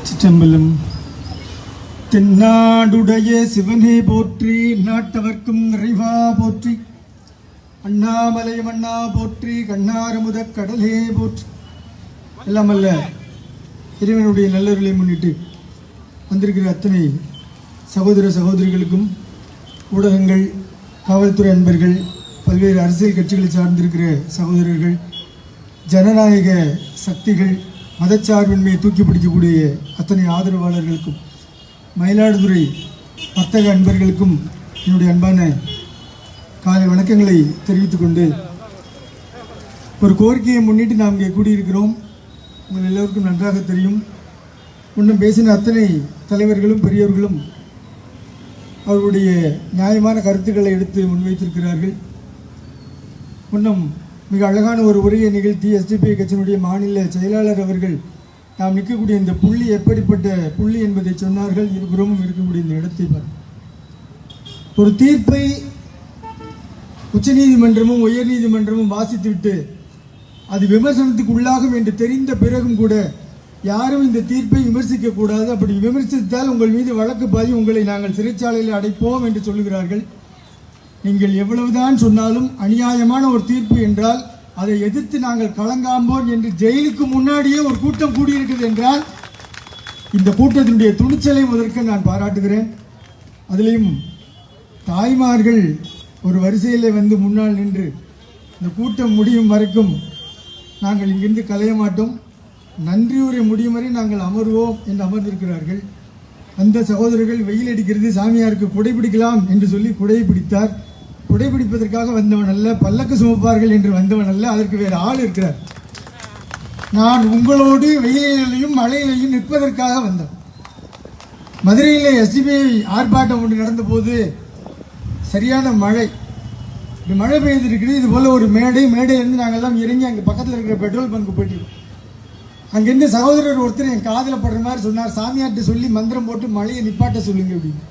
சிற்றம்பலம். தென்னாடுடைய சிவனே போற்றி, நாட்டவர்க்கும் நிறைவா போற்றி, அண்ணாமலை மன்னா போற்றி, கண்ணாரமுத கடலே போற்றி. எல்லாம் அல்ல இறைவனுடைய நல்லவர்களை முன்னிட்டு வந்திருக்கிற அத்தனை சகோதர சகோதரிகளுக்கும், ஊடகங்கள், காவல்துறை அன்பர்கள், பல்வேறு அரசியல் கட்சிகளை சார்ந்திருக்கிற சகோதரர்கள், ஜனநாயக சக்திகள், மதச்சார்பின்மையை தூக்கி பிடிக்கக்கூடிய அத்தனை ஆதரவாளர்களுக்கும், மயிலாடுதுறை வர்த்தக அன்பர்களுக்கும் என்னுடைய அன்பான காலை வணக்கங்களை தெரிவித்துக் கொண்டு, ஒரு கோரிக்கையை முன்னிட்டு நாம் இங்கே கூடியிருக்கிறோம். உங்கள் எல்லோருக்கும் நன்றாக தெரியும். முன்னும் பேசின அத்தனை தலைவர்களும் பெரியவர்களும் அவர்களுடைய நியாயமான கருத்துக்களை எடுத்து முன்வைத்திருக்கிறார்கள். முன்னும் மிக அழகான ஒரு உரையை நிகழ்த்தி எஸ்டிபிஐ கட்சியினுடைய மாநில செயலாளர் அவர்கள் நாம் நிற்கக்கூடிய இந்த புள்ளி எப்படிப்பட்ட புள்ளி என்பதை சொன்னார்கள். இருபுறமும் இருக்கக்கூடிய இந்த இடத்தை ஒரு தீர்ப்பை உச்சநீதிமன்றமும் உயர்நீதிமன்றமும் வாசித்துவிட்டு அது விமர்சனத்துக்கு உள்ளாகும் என்று தெரிந்த பிறகும் கூட யாரும் இந்த தீர்ப்பை விமர்சிக்க கூடாது. அப்படி விமர்சித்தால் உங்கள் மீது வழக்கு பாதி, உங்களை நாங்கள் சிறைச்சாலையில் அடைப்போம் என்று சொல்லுகிறார்கள். நீங்கள் எவ்வளவுதான் சொன்னாலும் அநியாயமான ஒரு தீர்ப்பு என்றால் அதை எதிர்த்து நாங்கள் கலங்காம்போம் என்று ஜெயிலுக்கு முன்னாடியே ஒரு கூட்டம் கூடியிருக்கிறது என்றால் இந்த கூட்டத்தினுடைய துணிச்சலை முதற்கு நான் பாராட்டுகிறேன். அதிலையும் தாய்மார்கள் ஒரு வரிசையில் வந்து முன்னால் நின்று இந்த கூட்டம் முடியும் வரைக்கும் நாங்கள் இங்கிருந்து கலைய மாட்டோம், நன்றியுரை முடியும் வரை நாங்கள் அமர்வோம் என்று அமர்ந்திருக்கிறார்கள். அந்த சகோதரர்கள் வெயில் அடிக்கிறது, சாமியாருக்கு குடை பிடிக்கலாம் என்று சொல்லி குடையை பிடித்தார். குடை பிடிப்பதற்காக வந்தவன் அல்ல, பல்லக்கு சுமப்பார்கள் என்று வந்தவன் அல்ல, அதற்கு வேறு ஆள் இருக்கிறார். நான் உங்களோடு வெயிலையும் மழையிலையும் நிற்பதற்காக வந்தேன். மதுரையிலே எஸ்டிபிஐ ஆர்ப்பாட்டம் ஒன்று நடந்த போது சரியான மழை, மழை பெய்திருக்கிறது. இது போல ஒரு மேடையிலிருந்து நாங்கள் எல்லாம் இறங்கி அங்கே பக்கத்தில் இருக்கிற பெட்ரோல் பங்க் போயிட்டு அங்கிருந்து சகோதரர் ஒருத்தர் என் காதில் படுற மாதிரி சொன்னார், சாமியார்கிட்ட சொல்லி மந்திரம் போட்டு மழையை நிப்பாட்ட சொல்லுங்க அப்படின்னு.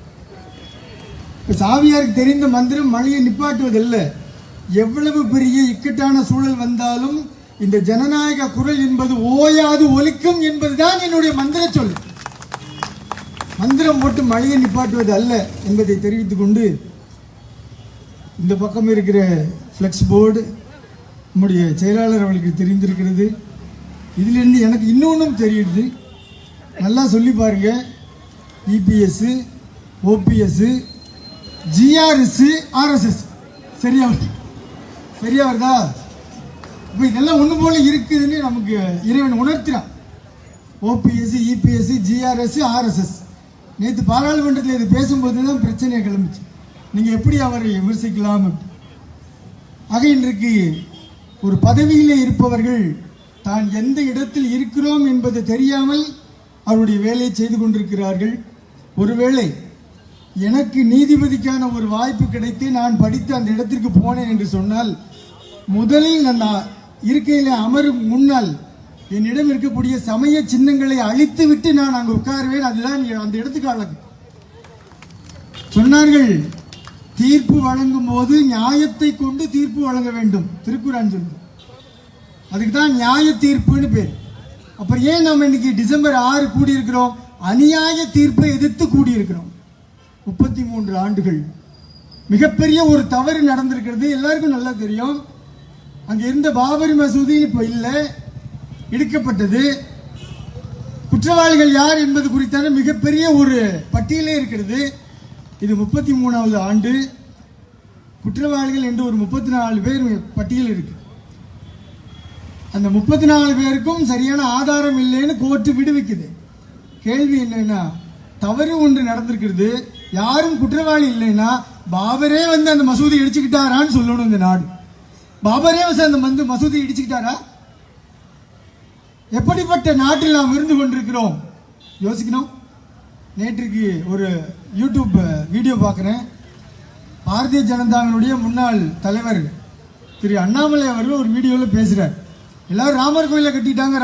சாமியாருக்கு தெரிந்த மந்திரம் மழையை நிப்பாட்டுவதல்ல, எவ்வளவு பெரிய இக்கட்டான சூழல் வந்தாலும் இந்த ஜனநாயக குரல் என்பது ஓயாது ஒலிக்கும் என்பதுதான் என்னுடைய மந்திர சொல். மந்திரம் போட்டு மழையை நிப்பாட்டுவது அல்ல என்பதை தெரிவித்துக் கொண்டு, இந்த பக்கம் இருக்கிற ஃப்ளெக்ஸ் போர்டு நம்முடைய செயலாளர் அவர்களுக்கு தெரிந்திருக்கிறது. இதிலிருந்து எனக்கு இன்னொன்றும் தெரியுது, நல்லா சொல்லி பாருங்க. இபிஎஸ், ஓபிஎஸ், ஜிஆர்எஸ், ஆர்எஸ்எஸ் சரியா வருதா? இப்போ இதெல்லாம் ஒன்று போல இருக்குதுன்னு நமக்கு இறைவன் உணர்த்தினான். ஓபிஎஸ், இபிஎஸ், ஜிஆர்எஸ், ஆர்எஸ்எஸ். நேற்று பாராளுமன்றத்தில் இது பேசும்போது தான் பிரச்சனையை கிளம்பிச்சு. நீங்கள் எப்படி அவரை விமர்சிக்கலாம்? ஆக இன்றைக்கு ஒரு பதவியில் இருப்பவர்கள் தான் எந்த இடத்தில் இருக்கிறோம் என்பது தெரியாமல் அவருடைய வேலையை செய்து கொண்டிருக்கிறார்கள். ஒருவேளை எனக்கு நீதிபதிக்கான ஒரு வாய்ப்பு கிடைத்து நான் படித்து அந்த இடத்திற்கு போனேன் என்று சொன்னால், முதலில் நான் இருக்கையில் அமரும் முன்னால் என்னிடம் இருக்கக்கூடிய சமய சின்னங்களை அழித்து விட்டு நான் அங்கு உட்காருவேன். அதுதான் அந்த இடத்துக்கு அழகு. சொன்னார்கள், தீர்ப்பு வழங்கும் போது நியாயத்தை கொண்டு தீர்ப்பு வழங்க வேண்டும், திருக்குறான் சொல்லுது. அதுக்கு தான் நியாய தீர்ப்புன்னு பேர். அப்புறம் ஏன் நம்ம இன்னைக்கு டிசம்பர் 6 கூடியிருக்கிறோம்? அநியாய தீர்ப்பை எதிர்த்து கூடியிருக்கிறோம். 33 ஆண்டுகள் மிகப்பெரிய ஒரு தவறு நடந்திருக்கிறது, எல்லாருக்கும் நல்லா தெரியும். அங்க இருந்த பாபரி மசூதி இப்ப இல்லை, இடிக்கப்பட்டது. குற்றவாளிகள் யார் என்பது குறித்தான மிகப்பெரிய ஒரு பட்டியலே இருக்கிறது. இது 33வது ஆண்டு. குற்றவாளிகள் என்று ஒரு 34 பேர் பட்டியல் இருக்கு. அந்த 34 பேருக்கும் சரியான ஆதாரம் இல்லைன்னு கோர்ட்டு விடுவிக்குது. கேள்வி என்னன்னா, தவறு ஒன்று நடந்திருக்கிறது, யாரும் குற்றவாளி இல்லைன்னா பாபரே வந்து அந்த மசூதி இடிச்சுக்கிட்டாரான்னு சொல்லணும் இந்த நாடு. பாபரே அந்த மசூதி இடிச்சுக்கிட்டாரா? எப்படிப்பட்ட நாட்டில் நாம் இருந்து கொண்டிருக்கிறோம் யோசிக்கணும். நேற்றுக்கு ஒரு யூடியூப் வீடியோ பார்க்குறேன். பாரதிய ஜனதாவினுடைய முன்னாள் தலைவர் திரு அண்ணாமலை அவர்கள் ஒரு வீடியோவில் பேசுகிறார். எல்லாரும் ராமர் கோயிலை கட்டிட்டாங்க,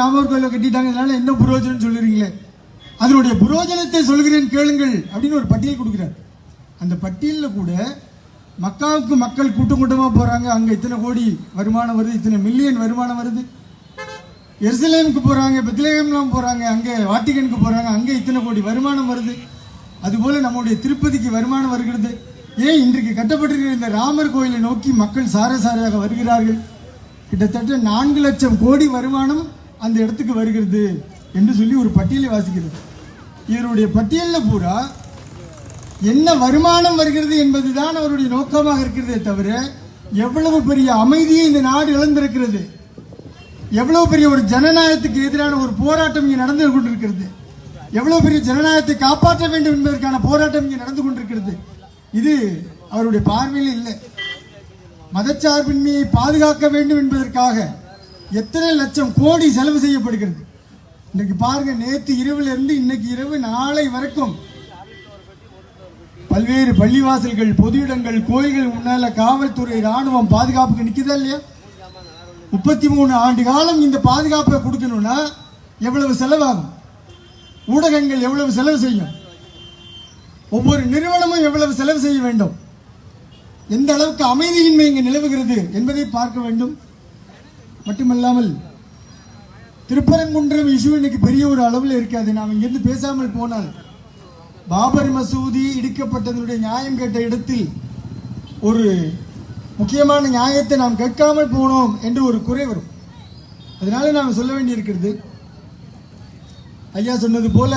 இதனால என்ன புரோஜனம் சொல்லுறீங்களே, அதனுடைய புரோஜனத்தை சொல்கிறேன் கேளுங்கள் அப்படின்னு ஒரு பட்டியல் கொடுக்கிறார். அந்த பட்டியலில் கூட மக்காவுக்கு மக்கள் கூட்டம் கூட்டமாக போகிறாங்க, அங்கே இத்தனை கோடி வருமானம் வருது, இத்தனை மில்லியன் வருமானம் வருது. எருசலேமுக்கு போறாங்க, பெத்லகேம்லாம் போறாங்க, அங்கே வாட்டிகனுக்கு போறாங்க, அங்கே இத்தனை கோடி வருமானம் வருது. அதுபோல நம்முடைய திருப்பதிக்கு வருமானம் வருகிறது. ஏன் இன்றைக்கு கட்டப்பட்டிருக்கிற இந்த ராமர் கோயிலை நோக்கி மக்கள் சாரையாக வருகிறார்கள். கிட்டத்தட்ட 4 லட்சம் கோடி வருமானம் அந்த இடத்துக்கு வருகிறது என்று சொல்லி ஒரு பட்டியலை வாசிக்கிறது. இவருடைய பட்டியலில் பூரா என்ன வருமானம் வருகிறது என்பதுதான் அவருடைய நோக்கமாக இருக்கிறதே தவிர எவ்வளவு பெரிய அமைதியை இந்த நாடு இழந்திருக்கிறது, எவ்வளவு பெரிய ஒரு ஜனநாயகத்துக்கு எதிரான ஒரு போராட்டம் இங்கே நடந்து கொண்டிருக்கிறது, எவ்வளவு பெரிய ஜனநாயகத்தை காப்பாற்ற வேண்டும் என்பதற்கான போராட்டம் இங்கே நடந்து கொண்டிருக்கிறது. இது அவருடைய பார்வையில் இல்லை. மதச்சார்பின்மையை பாதுகாக்க வேண்டும் என்பதற்காக எத்தனை லட்சம் கோடி செலவு செய்யப்படுகிறது. இன்றைக்கு பாருங்க, நேற்று இரவுல இருந்து இன்னைக்கு இரவு நாளை வரைக்கும் பல்வேறு பள்ளிவாசல்கள், பொது இடங்கள், கோயில்கள் முன்னால காவல்துறை, ராணுவம் பாதுகாப்புக்கு நிக்குதா இல்லையா? 33 ஆண்டு காலம் இந்த பாதுகாப்பை கொடுக்கணும்னா எவ்வளவு செலவாகும்? ஊடகங்கள் எவ்வளவு செலவு செய்யும்? ஒவ்வொரு நிறுவனமும் எவ்வளவு செலவு செய்ய வேண்டும்? எந்த அளவுக்கு அமைதியின்மை இங்கு நிலவுகிறது என்பதை பார்க்க வேண்டும். மட்டுமல்லாமல் திருப்பரங்குன்றம் இஷ்யூ இன்னைக்கு பெரிய ஒரு அளவில் இருக்காது. நாம் இங்கிருந்து பேசாமல் போனால் பாபர் மசூதி இடிக்கப்பட்டதனுடைய நியாயம் கேட்ட இடத்தில் ஒரு முக்கியமான நியாயத்தை நாம் கேட்காமல் போனோம் என்று ஒரு குறை வரும். அதனால நாம் சொல்ல வேண்டியிருக்கிறது, ஐயா சொன்னது போல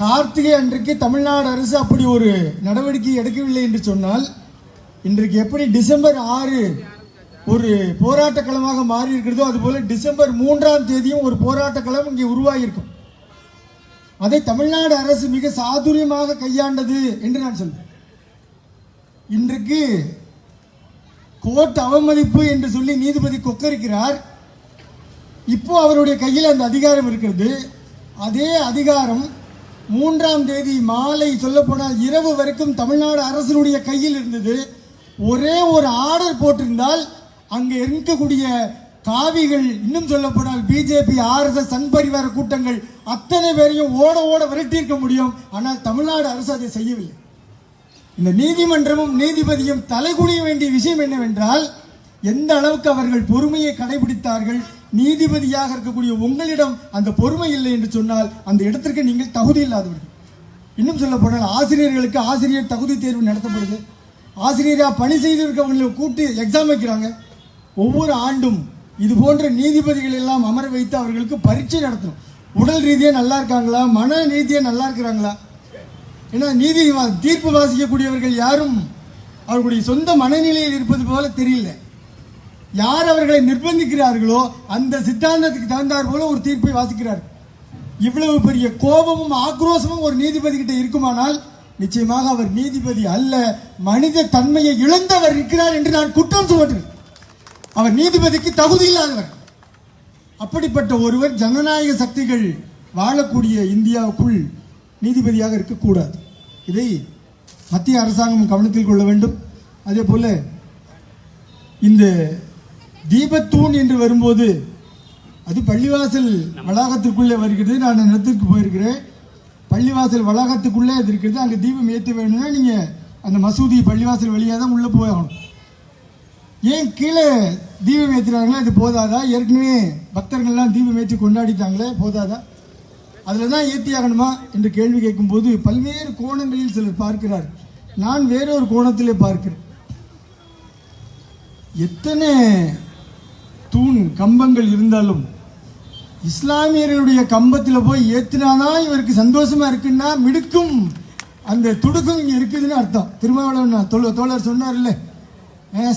கார்த்திகை அன்றைக்கு தமிழ்நாடு அரசு அப்படி ஒரு நடவடிக்கை எடுக்கவில்லை என்று சொன்னால் இன்றைக்கு எப்படி டிசம்பர் 6 ஒரு போராட்ட களமாக மாறி இருக்கிறதோ அதுபோல டிசம்பர் 3ஆம் தேதியும் ஒரு போராட்ட களம் இங்கே உருவாகியிருக்கும். அதை தமிழ்நாடு அரசு மிக சாதுரியமாக கையாண்டது என்று நான் சொல்றேன். இன்றைக்கு கோர்ட் அவமதிப்பு என்று சொல்லி நீதிபதி கொக்கரிக்கிறார். இப்போ அவருடைய கையில் அந்த அதிகாரம் இருக்கிறது. அதே அதிகாரம் 3ஆம் தேதி மாலை சொல்லப்போனால் இரவு வரைக்கும் தமிழ்நாடு அரசினுடைய கையில் இருந்தது. ஒரே ஒரு ஆர்டர் போட்டிருந்தால் அங்கே இருக்கக்கூடிய காவிகள், இன்னும் சொல்லப்போனால் பிஜேபி, RSS, சங் பரிவார கூட்டங்கள் அத்தனை பேரையும் ஓட ஓட விரட்டியிருக்க முடியும். ஆனால் தமிழ்நாடு அரசு அதை செய்யவில்லை. இந்த நீதிமன்றமும் நீதிபதியும் தலைகுனிய வேண்டிய விஷயம் என்னவென்றால் எந்த அளவுக்கு அவர்கள் பொறுமையை கடைபிடித்தார்கள். நீதிபதியாக இருக்கக்கூடிய உங்களிடம் அந்த பொறுமை இல்லை என்று சொன்னால் அந்த இடத்திற்கு நீங்கள் தகுதி இல்லாதவர்கள். இன்னும் சொல்ல போனால் ஆசிரியர்களுக்கு ஆசிரியர் தகுதி தேர்வு நடத்தப்படுது. ஆசிரியராக பணி செய்திருக்கவங்களை கூட்டி எக்ஸாம் வைக்கிறாங்க. ஒவ்வொரு ஆண்டும் இது போன்ற நீதிபதிகள் எல்லாம் அமர வைத்து அவர்களுக்கு பரீட்சை நடத்தணும். உடல் ரீதியாக நல்லா இருக்காங்களா, மன ரீதியாக நல்லா இருக்கிறாங்களா? ஏன்னா நீதி தீர்ப்பு வாசிக்கக்கூடியவர்கள் யாரும் அவர்களுடைய சொந்த மனநிலையில் இருப்பது போல தெரியல. யார் அவர்களை நிர்பந்திக்கிறார்களோ அந்த சித்தாந்தத்துக்கு தகுந்தார் போல ஒரு தீர்ப்பை வாசிக்கிறார்கள். இவ்வளவு பெரிய கோபமும் ஆக்ரோஷமும் ஒரு நீதிபதி கிட்ட இருக்குமானால் நிச்சயமாக அவர் நீதிபதி அல்ல, மனித தன்மையை இழந்தவர் இருக்கிறார் என்று நான் குற்றம் சுமத்துகிறேன். அவர் நீதிபதிக்கு தகுதி இல்லாதவர். அப்படிப்பட்ட ஒருவர் ஜனநாயக சக்திகள் வாழக்கூடிய இந்தியாவுக்குள் நீதிபதியாக இருக்கக்கூடாது. இதை மத்திய அரசாங்கம் கவனத்தில் கொள்ள வேண்டும். அதே போல இந்த தீபத்தூண் என்று வரும்போது அது பள்ளிவாசல் வளாகத்திற்குள்ளே வருகிறது. நான் இடத்திற்கு போயிருக்கிறேன். பள்ளிவாசல் வளாகத்துக்குள்ளே அது இருக்கிறது. அங்கே தீபம் ஏற்ற வேணும்னா நீங்கள் அந்த மசூதி பள்ளிவாசல் வழியாக தான் உள்ளே போகணும். ஏன் கீழே தீபம் ஏற்றுறாங்களே, அது போதாதா? ஏற்கனவே பக்தர்கள்லாம் தீபம் ஏற்றி கொண்டாடிட்டாங்களே, போதாதா? அதில் தான் ஏற்றி ஆகணுமா என்று கேள்வி கேட்கும்போது பல்வேறு கோணங்களில் சிலர் பார்க்கிறார். நான் வேறொரு கோணத்திலே பார்க்கிறேன். எத்தனை தூண் கம்பங்கள் இருந்தாலும் இஸ்லாமியர்களுடைய கம்பத்தில் போய் ஏற்றினாதான் இவருக்கு சந்தோஷமா இருக்குன்னா மிடுக்கும் அந்த துடுக்கும் இங்கே இருக்குதுன்னு அர்த்தம். திருமாவளவன் தோழர் சொன்னார் இல்லை,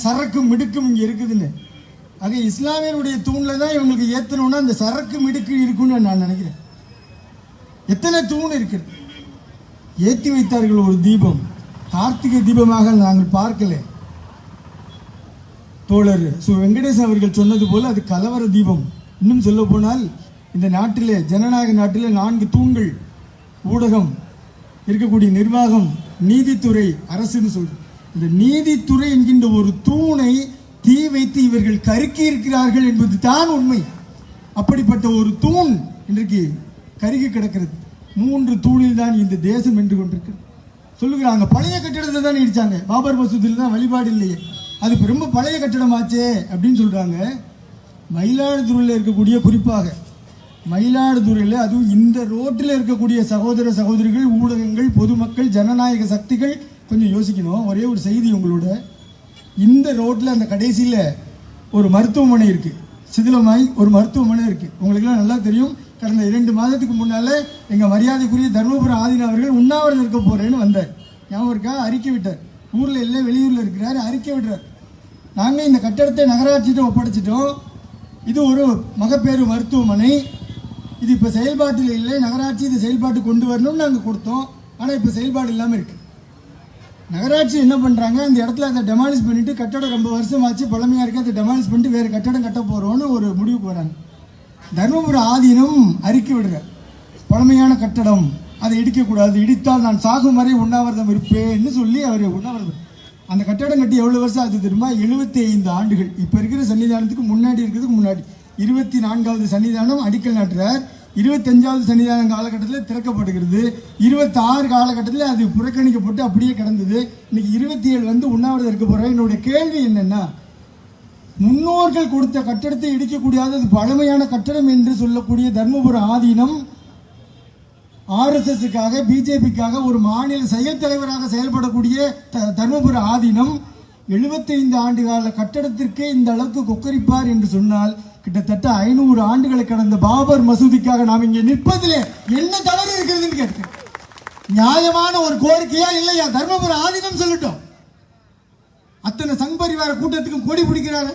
சரக்கும் மிடுக்கும் இங்கே இருக்குதுன்னு. ஆக இஸ்லாமியருடைய தூணில் தான் இவங்களுக்கு ஏற்றணும்னா அந்த சரக்கு மிடுக்கு இருக்குன்னு நான் நினைக்கிறேன். எத்தனை தூண் இருக்கிறது. ஏற்றி வைத்தார்கள் ஒரு தீபம். கார்த்திகை தீபமாக நாங்கள் பார்க்கல. தோழர் வெங்கடேசன் அவர்கள் சொன்னது போல அது கலவர தீபம். இன்னும் சொல்ல போனால் இந்த நாட்டிலே, ஜனநாயக நாட்டிலே 4 தூண்கள்: ஊடகம், இருக்கக்கூடிய நிர்வாகம், நீதித்துறை, அரசுன்னு சொல்றோம். இந்த நீதித்துறை என்கின்ற ஒரு தூணை தீ வைத்து இவர்கள் கருக்கி இருக்கிறார்கள் என்பது தான் உண்மை. அப்படிப்பட்ட ஒரு தூண் இன்றைக்கு கருகி கிடக்கிறது. 3 தூணில் தான் இந்த தேசம் என்று கொண்டிருக்கிறது. சொல்லுகிறாங்க பழைய கட்டிடத்தை தான் இடிச்சாங்க, பாபர் மசூதியில் தான் வழிபாடு இல்லையே, அது ரொம்ப பழைய கட்டிடமாச்சே அப்படின்னு சொல்றாங்க. மயிலாடுதுறையில் இருக்கக்கூடிய, குறிப்பாக மயிலாடுதுறையில், அதுவும் இந்த ரோட்டில் இருக்கக்கூடிய சகோதர சகோதரிகள், ஊடகங்கள், பொதுமக்கள், ஜனநாயக சக்திகள் கொஞ்சம் யோசிக்கணும். ஒரே ஒரு செய்தி உங்களோட, இந்த ரோட்டில் அந்த கடைசியில் ஒரு மருத்துவமனை இருக்குது, சிதிலமாய் ஒரு மருத்துவமனை இருக்குது. உங்களுக்கெல்லாம் நல்லா தெரியும். கடந்த 2 மாதத்துக்கு முன்னால் எங்கள் மரியாதைக்குரிய தர்மபுரம் ஆதீன அவர்கள் உண்ணாவிரதம் இருக்க போகிறேன்னு வந்தார். ஞாபகம் இருக்கா? அறிக்கை விட்டார். ஊரில் இல்லை, வெளியூரில் இருக்கிறார், அறிக்கை விடுறார். நாங்கள் இந்த கட்டடத்தை நகராட்சிகிட்ட ஒப்படைச்சிட்டோம். இது ஒரு மகப்பேறு மருத்துவமனை, இது இப்போ செயல்பாட்டில் இல்லை, நகராட்சி இது செயல்பாட்டு கொண்டு வரணும்னு நாங்கள் கொடுத்தோம். ஆனால் இப்போ செயல்பாடு இல்லாமல் இருக்குது. நகராட்சி என்ன பண்ணுறாங்க, இந்த இடத்துல அதை டெமாலிஷ் பண்ணிவிட்டு, கட்டடம் ரொம்ப வருஷமாச்சு, பழமையாக இருக்குது, அதை டெமாலிஷ் பண்ணிட்டு வேறு கட்டடம் கட்ட போகிறோன்னு ஒரு முடிவுக்கு வராங்க. தர்மபுரம் ஆதீனம் அறிக்கை விடுற, பழமையான கட்டடம், அதை இடிக்கக்கூடாது, இடித்தால் நான் சாகும் வரை உண்ணாவிரதம் இருப்பேன்னு சொல்லி அவர் உண்ணாவிரதம். அந்த கட்டடம் கட்டி எவ்வளோ வருஷம் ஆகுது தெரியுமா? 75 ஆண்டுகள். இப்போ இருக்கிற சன்னிதானத்துக்கு முன்னாடி இருக்கிறதுக்கு முன்னாடி 24வது சன்னிதானம் அடிக்கல் நாட்டுறார். 25வது சன்னிதானம் காலகட்டத்தில் திறக்கப்படுகிறது. 26 காலகட்டத்தில் அது புறக்கணிக்கப்பட்டு அப்படியே கிடந்தது. இன்னைக்கு 27 வந்து உண்ணாவிரதம் இருக்க போகிறேன். என்னுடைய கேள்வி என்னென்னா, முன்னோர்கள் கொடுத்த கட்டடத்தை இடிக்கக்கூடாது, அது பழமையான கட்டடம் என்று சொல்லக்கூடிய தர்மபுரம் ஆதீனம் RSSக்காக, பிஜேபிக்காக ஒரு மாநில செயல் தலைவராக செயல்படக்கூடிய தர்மபுரம் ஆதீனம் 75 ஆண்டு கால கட்டடத்திற்கே இந்த அளவுக்கு கொக்கரிப்பார் என்று சொன்னால், கிட்டத்தட்ட 500 ஆண்டுகளை கடந்த பாபர் மசூதிக்காக நாம் இங்கே நிற்பதிலே என்ன தவறு இருக்கிறதுன்னு கேட்கிறேன். நியாயமான ஒரு கோரிக்கையா இல்லையா? தர்மபுரம் ஆதீனம் சொல்லட்டும். அத்தனை சங் பரிவார கூட்டத்துக்கும் கொடி பிடிக்கிறாரு.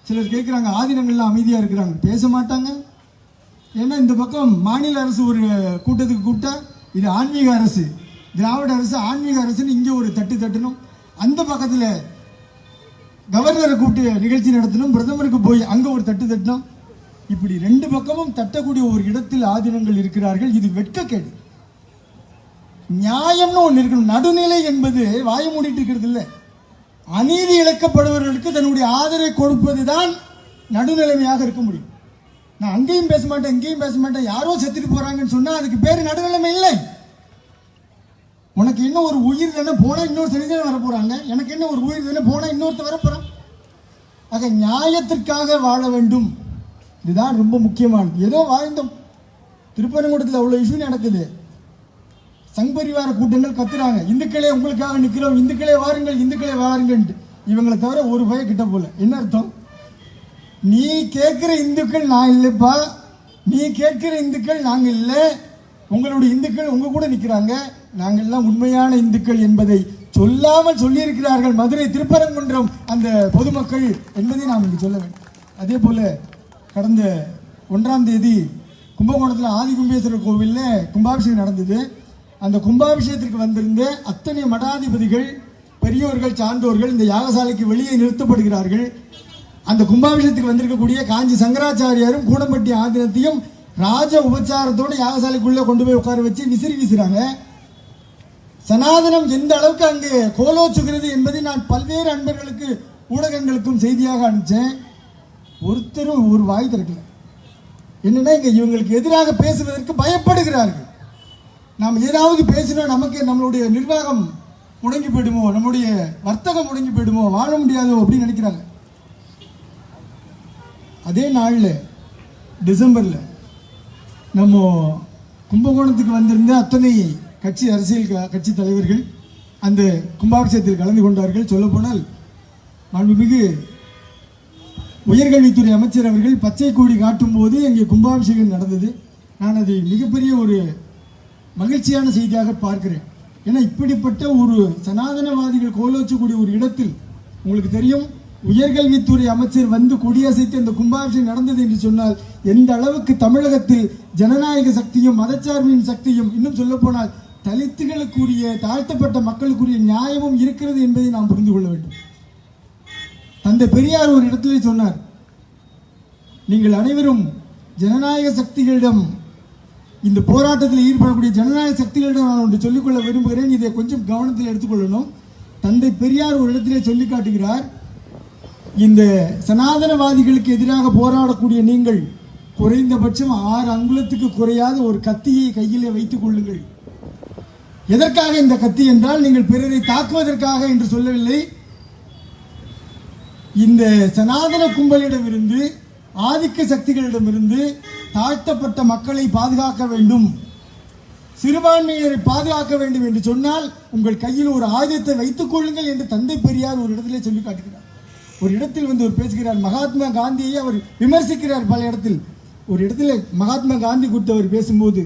சிலர் கேட்குறாங்க, ஆதீனங்கள்லாம் அமைதியாக இருக்கிறாங்க, பேச மாட்டாங்க. ஏன்னா இந்த பக்கம் மாநில அரசு ஒரு கூட்டத்துக்கு கூப்பிட்டா இது ஆன்மீக அரசு, திராவிட அரசு ஆன்மீக அரசுன்னு இங்கே ஒரு தட்டு தட்டணும், அந்த பக்கத்தில் கவர்னரை கூப்பிட்டு நிகழ்ச்சி நடத்தணும், பிரதமருக்கு போய் அங்கே ஒரு தட்டு தட்டணும். இப்படி 2 பக்கமும் தட்டக்கூடிய ஒரு இடத்தில் ஆதீனங்கள் இருக்கிறார்கள். இது வெட்கக்கேடு. நியாயம்னு ஒன்று இருக்கணும். நடுநிலை என்பது வாய மூடிட்டு இருக்கிறது இல்லை. அநீதி இழைக்கப்படுபவர்களுக்கு தன்னுடைய ஆதரவை கொடுப்பதுதான் நடுநிலைமையாக இருக்க முடியும். நான் அங்கேயும் பேச மாட்டேன், இங்கேயும் பேச மாட்டேன், யாரோ செத்துட்டு போறாங்கன்னு சொன்னா அதுக்கு பேரு நடுநிலைமை இல்லை. உனக்கு என்ன ஒரு உயிர் தானே, போனா இன்னொரு சனிதானே வர போறாங்க. எனக்கு என்ன ஒரு உயிர் தானே, போனா இன்னொருத்த வர போறான். ஆக நியாயத்திற்காக வாழ வேண்டும். இதுதான் ரொம்ப முக்கியமானது. ஏதோ வாழ்ந்தோம். திருப்பரங்குன்றத்தில் அவ்வளோ இஷ்யூ நடக்குது. சங்பரிவார கூட்டங்கள் கத்துறாங்க, இந்துக்களே உங்களுக்காக நிற்கிறோம், இந்துக்களே வாருங்கள், இந்துக்களே வாருங்கள். இவங்களை தவிர ஒரு பய கிட்ட போல. என்ன அர்த்தம்? நீ கேட்கிற இந்துக்கள் நான் இல்லைப்பா, நீ கேட்கிற இந்துக்கள் நாங்கள் இல்லை, உங்களுடைய இந்துக்கள் உங்க கூட நிற்கிறாங்க, நாங்கள் எல்லாம் உண்மையான இந்துக்கள் என்பதை சொல்லாமல் சொல்லியிருக்கிறார்கள் மதுரை திருப்பரங்குன்றம் அந்த பொதுமக்கள் என்பதை நாம் இங்கு சொல்ல வேண்டும். அதே போல கடந்த 1ஆம் தேதி கும்பகோணத்தில் ஆதிகும்பேஸ்வரர் கோவிலில் கும்பாபிஷேகம் நடந்தது. அந்த கும்பாபிஷேகத்திற்கு வந்திருந்த அத்தனை மடாதிபதிகள், பெரியோர்கள், சான்றோர்கள் இந்த யாகசாலைக்கு வெளியே நிறுத்தப்படுகிறார்கள். அந்த கும்பாபிஷேகத்துக்கு வந்திருக்கக்கூடிய காஞ்சி சங்கராச்சாரியாரும் கூடம்பட்டி ஆதீனத்தையும் ராஜ உபச்சாரத்தோடு யாகசாலைக்குள்ளே கொண்டு போய் உட்கார வச்சு விசிறி வீசுறாங்க. சனாதனம் எந்த அளவுக்கு அங்கு கோலோச்சுகிறது என்பதை நான் பல்வேறு அன்பர்களுக்கு, ஊடகங்களுக்கும் செய்தியாக அனுப்பிச்சேன். ஒருத்தரும் ஒரு வாய் திறக்கல. என்னன்னா, இங்க இவங்களுக்கு எதிராக பேசுவதற்கு பயப்படுகிறார்கள். நாம் ஏதாவது பேசினா நமக்கு நம்மளுடைய நிர்வாகம் முடங்கி போயிடுமோ, நம்முடைய வர்த்தகம் முடங்கி போயிடுமோ, வாழ முடியாதோ அப்படின்னு நினைக்கிறாங்க. அதே நாளில் டிசம்பரில் நம்ம கும்பகோணத்துக்கு வந்திருந்த அத்தனை கட்சி, அரசியல் கட்சி தலைவர்கள் அந்த கும்பாபிஷேகத்தில் கலந்து கொண்டார்கள். சொல்லப்போனால் மாண்புமிகு உயர்கல்வித்துறை அமைச்சர் அவர்கள் பச்சை கொடி காட்டும் போது அங்கே கும்பாபிஷேகம் நடந்தது. நான் அதை மிகப்பெரிய ஒரு மகிழ்ச்சியான செய்தியாக பார்க்கிறேன். ஏன்னா இப்படிப்பட்ட ஒரு சனாதனவாதிகள் கோலோச்சக்கூடிய ஒரு இடத்தில், உங்களுக்கு தெரியும், உயர்கல்வித்துறை அமைச்சர் வந்து கொடியசைத்து அந்த கும்பாபிஷேகம் நடந்தது என்று சொன்னால் எந்த அளவுக்கு தமிழகத்தில் ஜனநாயக சக்தியும் மதச்சார்பின் சக்தியும், இன்னும் சொல்ல போனால் தலித்துகளுக்குரிய, தாழ்த்தப்பட்ட மக்களுக்குரிய நியாயமும் இருக்கிறது என்பதை நாம் புரிந்து கொள்ள வேண்டும். தந்தை பெரியார் ஒரு இடத்திலே சொன்னார், நீங்கள் அனைவரும் ஜனநாயக சக்திகளிடம், இந்த போராட்டத்தில் ஈடுபடக்கூடிய ஜனநாயக சக்திகளிடம் நான் ஒன்று சொல்லிக்கொள்ள விரும்புகிறேன், இதை கொஞ்சம் கவனத்தில் எடுத்துக்கொள்ளணும். தந்தை பெரியார் ஒரு இடத்திலே சொல்லி காட்டுகிறார், இந்த சனாதனவாதிகளுக்கு எதிராக போராடக்கூடிய நீங்கள் குறைந்தபட்சம் 6 அங்குலத்துக்கு குறையாத ஒரு கத்தியை கையிலே வைத்துக் கொள்ளுங்கள். எதற்காக இந்த கத்தி என்றால், நீங்கள் பிறரை தாக்குவதற்காக என்று சொல்லவில்லை. இந்த சனாதன கும்பலிடமிருந்து ஆதிக்க சக்திகளிடமிருந்து தாழ்த்தப்பட்ட மக்களை பாதுகாக்க வேண்டும், சிறுபான்மையினரை பாதுகாக்க வேண்டும் என்று சொன்னால் உங்கள் கையில் ஒரு ஆயுதத்தை வைத்துக் கொள்ளுங்கள் என்று தந்தை பெரியார் ஒரு இடத்திலே சொல்லி காட்டுகிறார். ஒரு இடத்தில் வந்து அவர் பேசுகிறார், மகாத்மா காந்தியை அவர் விமர்சிக்கிறார். பல இடத்தில் ஒரு இடத்துல மகாத்மா காந்தி குறித்து அவர் பேசும்போது,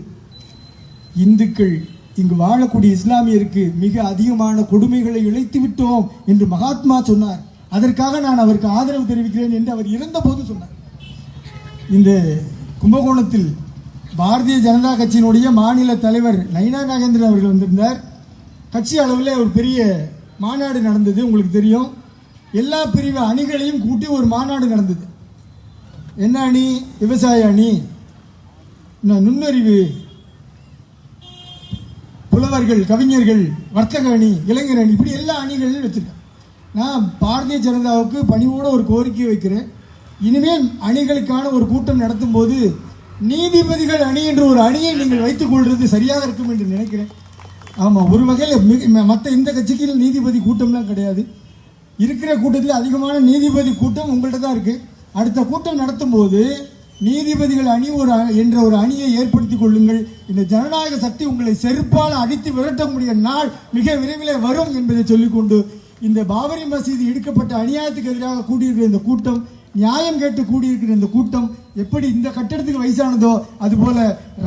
இந்துக்கள் இங்கு வாழக்கூடிய இஸ்லாமியருக்கு மிக அதிகமான கொடுமைகளை இழைத்து விட்டோம் என்று மகாத்மா சொன்னார். அதற்காக நான் அவருக்கு ஆதரவு தெரிவிக்கிறேன் என்று அவர் இறந்த போது சொன்னார். இந்த கும்பகோணத்தில் பாரதிய ஜனதா கட்சியினுடைய மாநில தலைவர் நயினா நாகேந்திரன் அவர்கள் வந்திருந்தார். கட்சி அளவில் ஒரு பெரிய மாநாடு நடந்தது. உங்களுக்கு தெரியும், எல்லா பிரிவு அணிகளையும் கூட்டி ஒரு மாநாடு நடந்தது. என்ன அணி? விவசாய அணி, நுண்ணறிவு, புலவர்கள், கவிஞர்கள், வர்த்தக அணி, இளைஞர் அணி, இப்படி எல்லா அணிகளையும் வச்சிருக்கேன். நான் பாரதிய ஜனதாவுக்கு பணிவோடு ஒரு கோரிக்கை வைக்கிறேன். இனிமேல் அணிகளுக்கான ஒரு கூட்டம் நடத்தும் போது நீதிபதிகள் அணி என்ற ஒரு அணியை நீங்கள் வைத்துக் கொள்வது சரியாக இருக்கும் என்று நினைக்கிறேன். ஆமாம், ஒரு வகையில் மற்ற இந்த கட்சிக்கு நீதிபதி கூட்டம்லாம் கிடையாது. இருக்கிற கூட்டத்தில் அதிகமான நீதிபதி கூட்டம் உங்கள்கிட்ட தான் இருக்குது. அடுத்த கூட்டம் நடத்தும் போது நீதிபதிகள் அணி என்ற ஒரு அணியை ஏற்படுத்திக் கொள்ளுங்கள். இந்த ஜனநாயக சக்தி உங்களை செருப்பால் அடித்து விரட்டக்கூடிய நாள் மிக விரைவில் வரும் என்பதை சொல்லிக்கொண்டு, இந்த பாபரி மசீது இடிக்கப்பட்ட அநியாயத்துக்கு எதிராக கூடியிருக்கிற இந்த கூட்டம், நியாயம் கேட்டு கூடியிருக்கிற இந்த கூட்டம் எப்படி இந்த கட்டடத்துக்கு வயசானதோ அதுபோல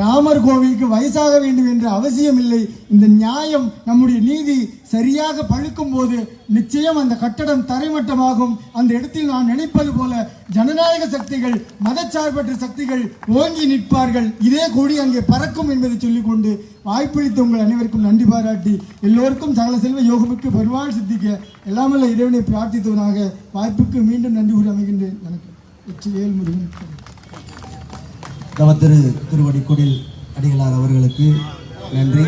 ராமர் கோவிலுக்கு வயசாக வேண்டும் என்ற அவசியம் இல்லை. இந்த நியாயம், நம்முடைய நீதி சரியாக பழுக்கும் போது நிச்சயம் அந்த கட்டடம் தரைமட்டமாகும். அந்த இடத்தில் நான் நினைப்பது போல ஜனநாயக சக்திகள், மதச்சார்பற்ற சக்திகள் ஓங்கி நிற்பார்கள். இதே கொடி அங்கே பறக்கும் என்பதை சொல்லிக்கொண்டு வாய்ப்பளித்த உங்கள் அனைவருக்கும் நன்றி பாராட்டி, எல்லோருக்கும் சகல செல்வ யோகமிக்கு பெருவாள் சித்திக்க எல்லாமல்ல இறைவனை பிரார்த்தித்தவனாக வாய்ப்புக்கு மீண்டும் நன்றி கூறி அமைகின்றேன். வணக்கம். முருகன். தவத்திரு திருவடிக்குடில் அடிகளார் அவர்களுக்கு நன்றி.